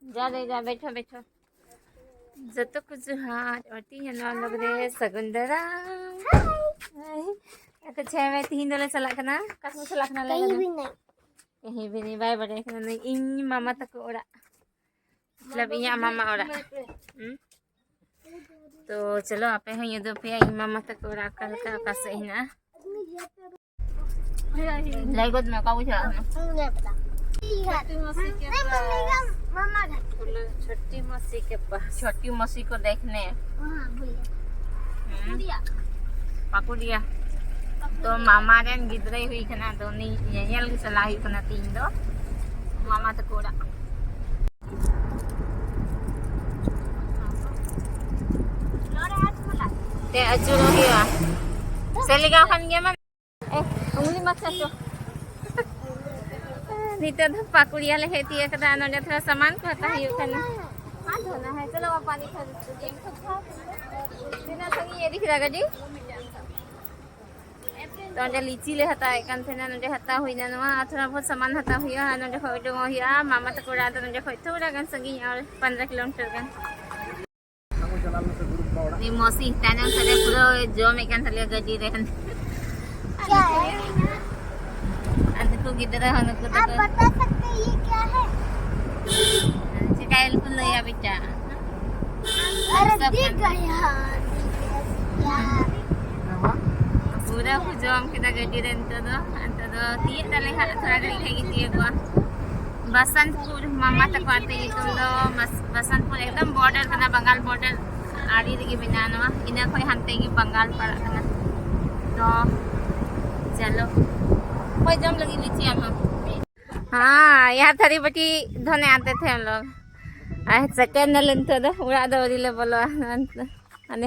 जा रे जा बैठो बैठो जतो कुछ हाथ और तीन लोग रे सगुंदरा aku cewek tihin dole salak kena kasmu salak kena lagi कहीं भी नहीं बाय बड़े नहीं इन मामा तक ओरा मतलब यहाँ मामा ओरा तो चलो आप हैं ये दो पे इन मामा तक ओरा कल का कैसे ही ना लाइक में काऊ चला ना छोटी मौसी के पास छोटी मौसी को देखने पाकुड़िया तो मामा रेन गिद्रे हुई कना तो नी येल की सलाह हुई कना तीन दो मामा तकोड़ा ते अजुरो हिया सेलिगा खान गया मन उंगली मत छो नीते ध पाकुड़िया ले हेती है कदा नोने थोड़ा सामान को हता हियो कना हां धोना है चलो पानी खा गेम तो खा बिना संगी ये दिख रहा जी तो अंदर लीची ले हता एक थे ना नंदे हता हुई ना थोड़ा बहुत सामान हता हुआ नंदे खोई डो हुआ मामा तक उड़ा तो नंदे खोई थोड़ा गन संगी और 15 किलोमीटर गन नी मौसी ताने सरे पूरा जो में कन थले गडी रहन क्या है अंत को किधर हन को तो आप बता सकते हैं ये क्या है चिकाइल फुल या बेटा अरे देख गया पूरा हुजम kita gadi rento do antado tiye tale thora gari lagi tiye ko Basantpur मामा तक आते ही तुम दो बसंतपुर एकदम बॉर्डर करना बंगाल बॉर्डर आड़ी लगी बिनानवा इन्हें कोई हंते की बंगाल पड़ा करना तो चलो कोई जम लगी लीची हम हाँ यहाँ थरी बटी धोने आते थे हम लोग सेकेंड न लेते दो उड़ा दो ले बोलो हने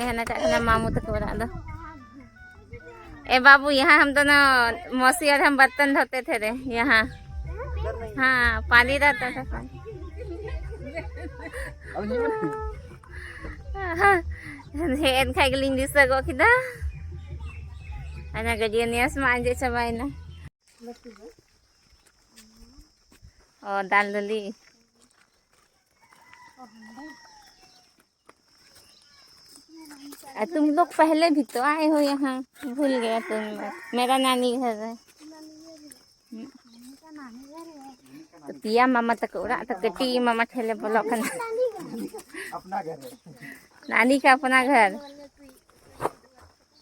हना का मामू तक उड़ा दो ए बाबू यहाँ हम दोनों मौसी और हम बर्तन धोते थे रे यहाँ हाँ पानी रहता था पानी हेन खाई गलिंग दिस गो किदा ana gadian ya semanja cobain na oh dan lili तुम लोग पहले भी तो आए हो यहाँ भूल गया तुम मेरा नानी घर है तो पिया मामा तक उड़ा तक कटी मामा ठेले बोलो अपना घर नानी का अपना घर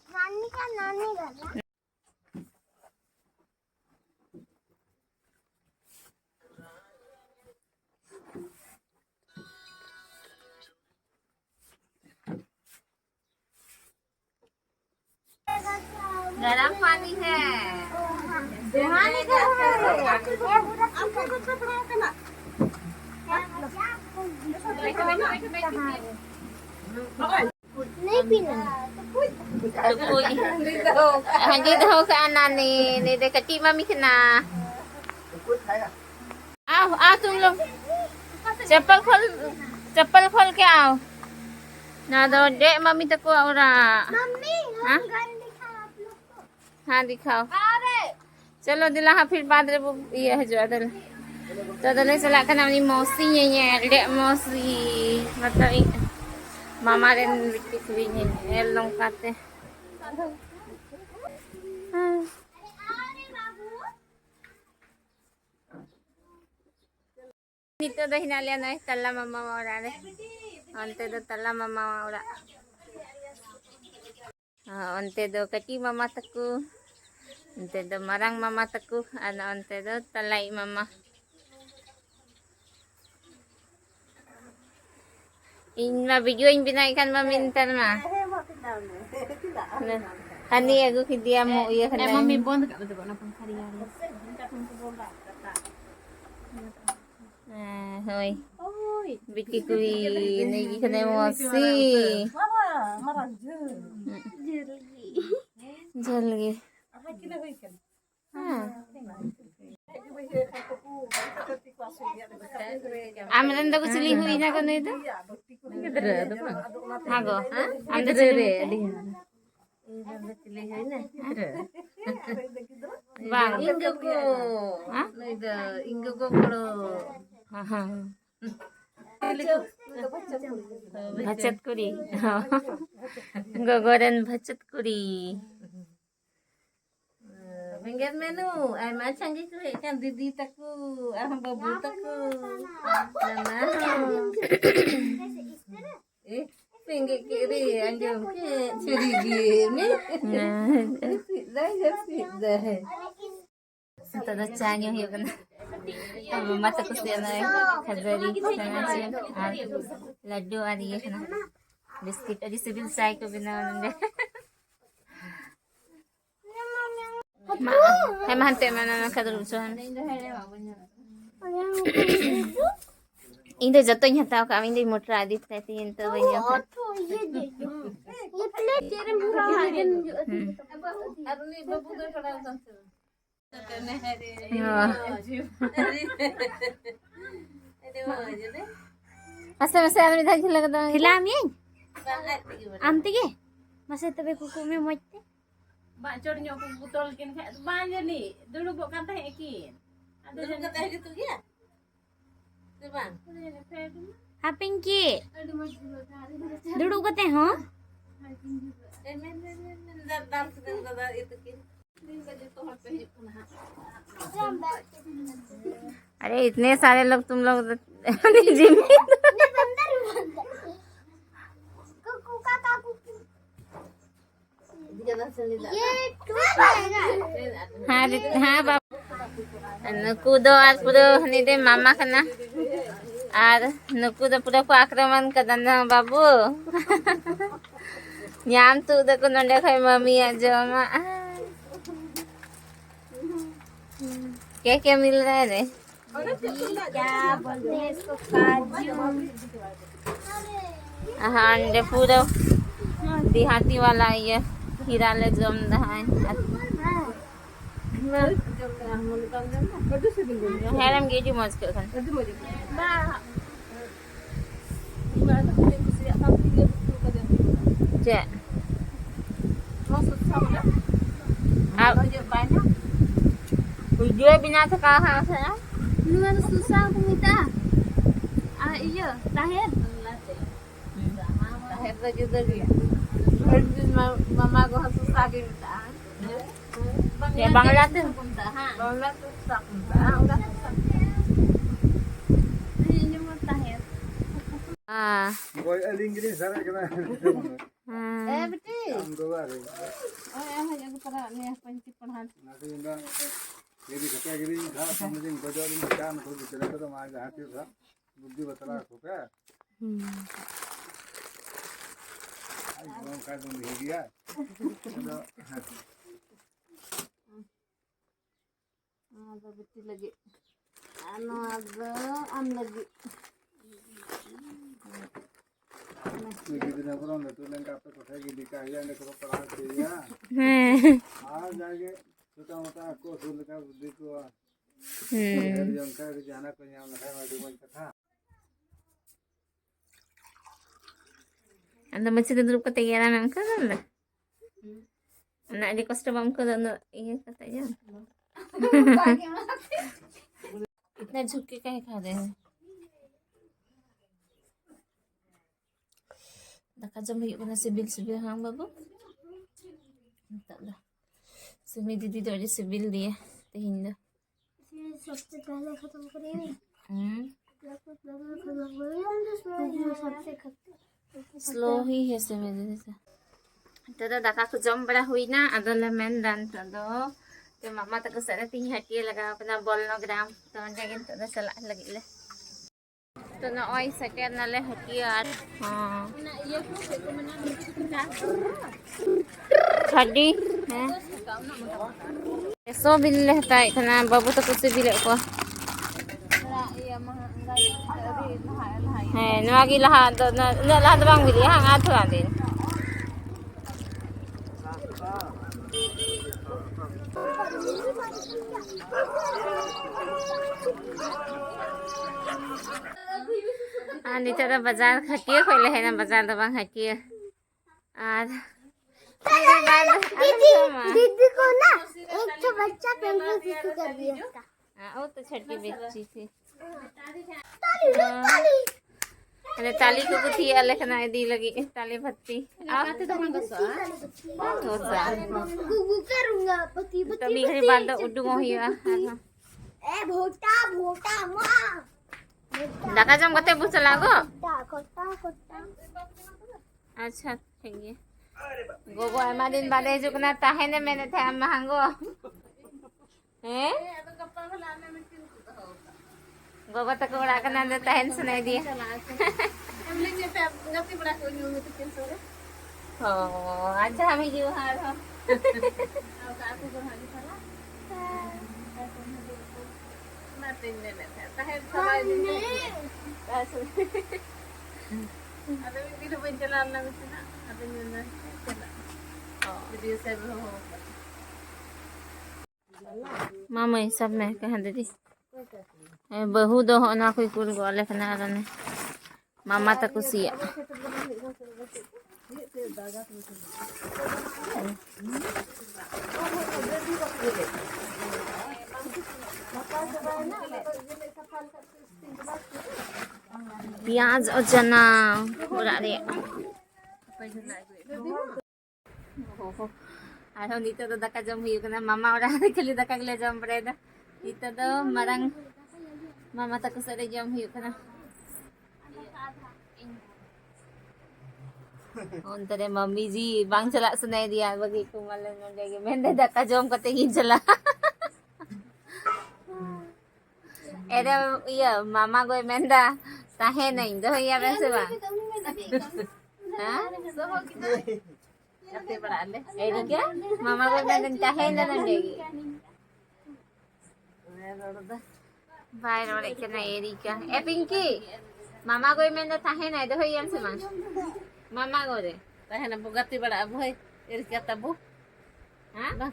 नानी का नानी घर गरम पानी है नहीं पीना हंडी दो का नानी ने दे कटी मम्मी के ना आओ आओ तुम लोग चप्पल खोल के आओ ना दो दे मम्मी तक को और मम्मी हाँ दिखाओ चलो दिला हाँ फिर बाद ये है जो अदल तो अदल चला कर नाम मौसी ये डे मौसी मतलब मामा रे बिट्टी भी है लोग खाते नितो दहिना ले नहीं तल्ला मामा ओरा रे अंते दो तल्ला मामा ओरा अंते दो कटी मामा तकू अंते दो marang mama तकू ana अंते दो तलाई मामा इन मा वीडियो इन बिना इkan memintar mah hani aku ke dia mau iya kan mami bond ka betul na pang hari-hari hoi बिट्टी कोई नहीं खाने मौसी जल गए आमरन तो कुछ ली हुई ना करने तो हाँ गो आम तो चले bang inggo ko ha inggo ko koro भचत कुरी गोगोरन भचत कुरी Minggat menu, ay macam gitu kan didi taku, aham babu taku, nama. Pinggir kiri anjum ke curi gini. Dah. Tada chanyo hiyo kana अब मत कुछ देना है खजरी सनाची और लड्डू और ये है ना बिस्किट और सिविल चाय को बिना है महंते mana kadrusan ini jatuhnya tahu kami di mutra di tadi itu banyak Masa amri dah khila kada khila ami amti ke masa tabe kuku me moite Bak cor nyok botol kin khat ban je ni. Dulu bok kata ekin. Ada dulu kata gitu ya. Tu bang. haping ki dudu kate ho Dar sedang dar itu kin. अरे इतने सारे लोग तुम लोग gym हाँ हाँ बाबा कूदो आज पूरा निदे मामा कना आर नुकूदो पूरा को आक्रमण कदना बाबू न्याम तू देखो नंडे खाई मम्मी आज मामा क्या मिल रहा है रे क्या बोलते हैं इसको काजू हाँ अंडे पूरा देहाती वाला ये हीरा ले जम रहा है हेरम गेजी मौज के खान जे अब वीडियो बिना तो कहाँ है Nuan susah kumita. Iya, lahir. Lahir lagi tadi. Mama ko susah kita. ya bangla tuh Bangla susah kita. Udah susah. Ini mau lahir. ah Boy aling gini sana kena. Betul. Am dua hari. Yang para ni panci panhan. Nanti indah. Jadi kata gini, dah sambil belajar ini kan, kalau bicara itu mah jahat itu kan, bukti betul aku kan. Ayo mau kan mau dia. Ada betul lagi. Anu ada am lagi. Gitu nak orang itu lengkap tu kata gini kaya ni kalau perang dia. Jaga छोटा मोटा को सुन का बुद्धि को जनता जाना को यहाँ लगाए वाली मन कथा anda masih duduk ketinggalan angka kan anak di kos bang ko dono iya katanya इतना झुक के कहीं खा रहे हैं दाका जम हुई कना सिबिल हाँ बाबू तला सुमी दीदी तो सिबिल दिए तेहिन दो सबसे पहले खत्म करेंगे सबसे स्लो ही है सुमी दीदी से तो दाका को जम बड़ा हुई ना अदल मेन दान तो मामा तक सारे तीन हटिए लगा अपना बोलनो ग्राम तो अंडे तो चला लगी ले तो ना ओई सेकेंड नाले हटिए यार हां खड़ी है सो बिल लेता है खाना बाबू तो कुछ भी ले को है नवागी लहा तो ना लहा तो बांग बिली हां आथो दिन नीचे तो बाजार हटिए खोले है ना बाजार तो बांग हटिए आज दीदी को ना एक तो बच्चा पेंसिल कर दिया था वो तो छठी बच्ची थी Ada tali ko puti ale kana di lagi tali pati. Ah, Ate dah mangga so. dosa. गुगु करूंगा पति तो मी घरी बांधो उडू हिया. ए भोटा भोटा मां दाका जम कते बुस लागो. कोटा कोटा अच्छा ठीक है. गोगो एमा दिन बादे हिजुक ना ताहेने मैंने थे अम्मा हंगो. हैं? Ate kapal wala na metin ko to. Gogo तक उड़ा के ना ताहेन सुनाई दिया. Emle je pe ngati bada ko nyu metin kin sore. Oh, अच्छा हम ही हार हो. Aw ka aku gur hali sala. Matin ne ne. Tahe sabay din. Ada video penjalan na metin na. Ada nyu na. Video se ho. मामा ये सब में कह दीदी बहु दो होना कोई कुल गोले कना रने मामा तक कुसिया प्याज और चना पूरा रे Ayo dito to daka jam hiyo kana mama ora kali daka gele jam breda dito to marang mama ta ko sa jam hiyo kana ontare mummy ji bang chala sunai dia bagi ko malan nonde ge mende daka jam kate gi chala era iya mama go menda tahe nahi do ya bese ba ha Ate bada le. Erika mama go menda tahe na nonde gi Bye rồi lại cái này Erika. Eh Pinky. Mama go menda tahe na do yam se man. Mama go de. Tahe na bugati bada boy. Irka tabu. Ha?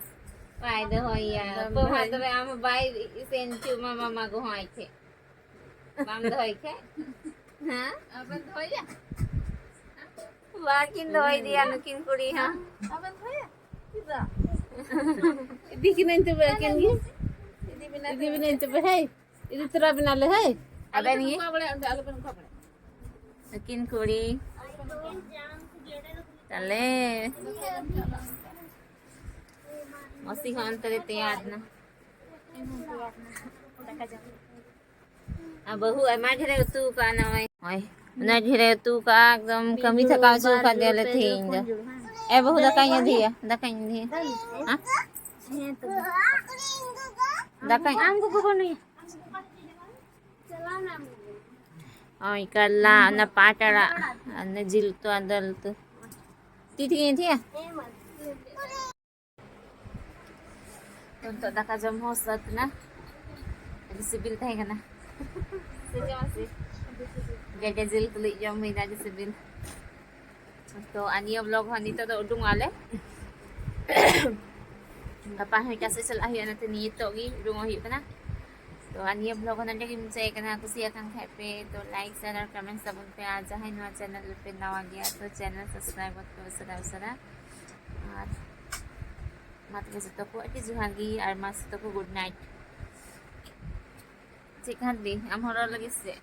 Bye do hoya. Po ha to am bye sen chu mama go hoy the. Mam do hoy ke. Ha? Aban thoya. Wakin do hoy dia nukin kuri ha. Aban thoya. Kita. Idi kinain to ba ken gi? Idi binain to ba hey? Idi tura binale hey? Ada ni Ka bale anda alu ben ka bale. nukin kuri. Tale. Masih kan tadi tiad na. बहु एमा ढेरे तू का ना ओए ना ढेरे तू का एकदम कमी थका सु का देले थे इंद ए बहु दकाई दिया हां दकाई हमको को नहीं ओए कल्ला ना पाटड़ा न जिल तो अंदर तो तीथी थी untuk daka jam hosat na ada sibil tayo ka na sige masih gede jil tulik jam may na sibil to aniya vlog hani to udung ale kapah kasi sila ahiya natin nito gi udung ahiya ka na तो अन्य blog ना मुझे एक ना कुछ अखन खाए पे तो लाइक शेयर और कमेंट सब पे आ जाए ना चैनल पे नवा गया तो चैनल सब्सक्राइब करो सरा और मत के तो को अति जुहागी और मस्त तो को गुड नाइट ठीक है दी हम हर लगे से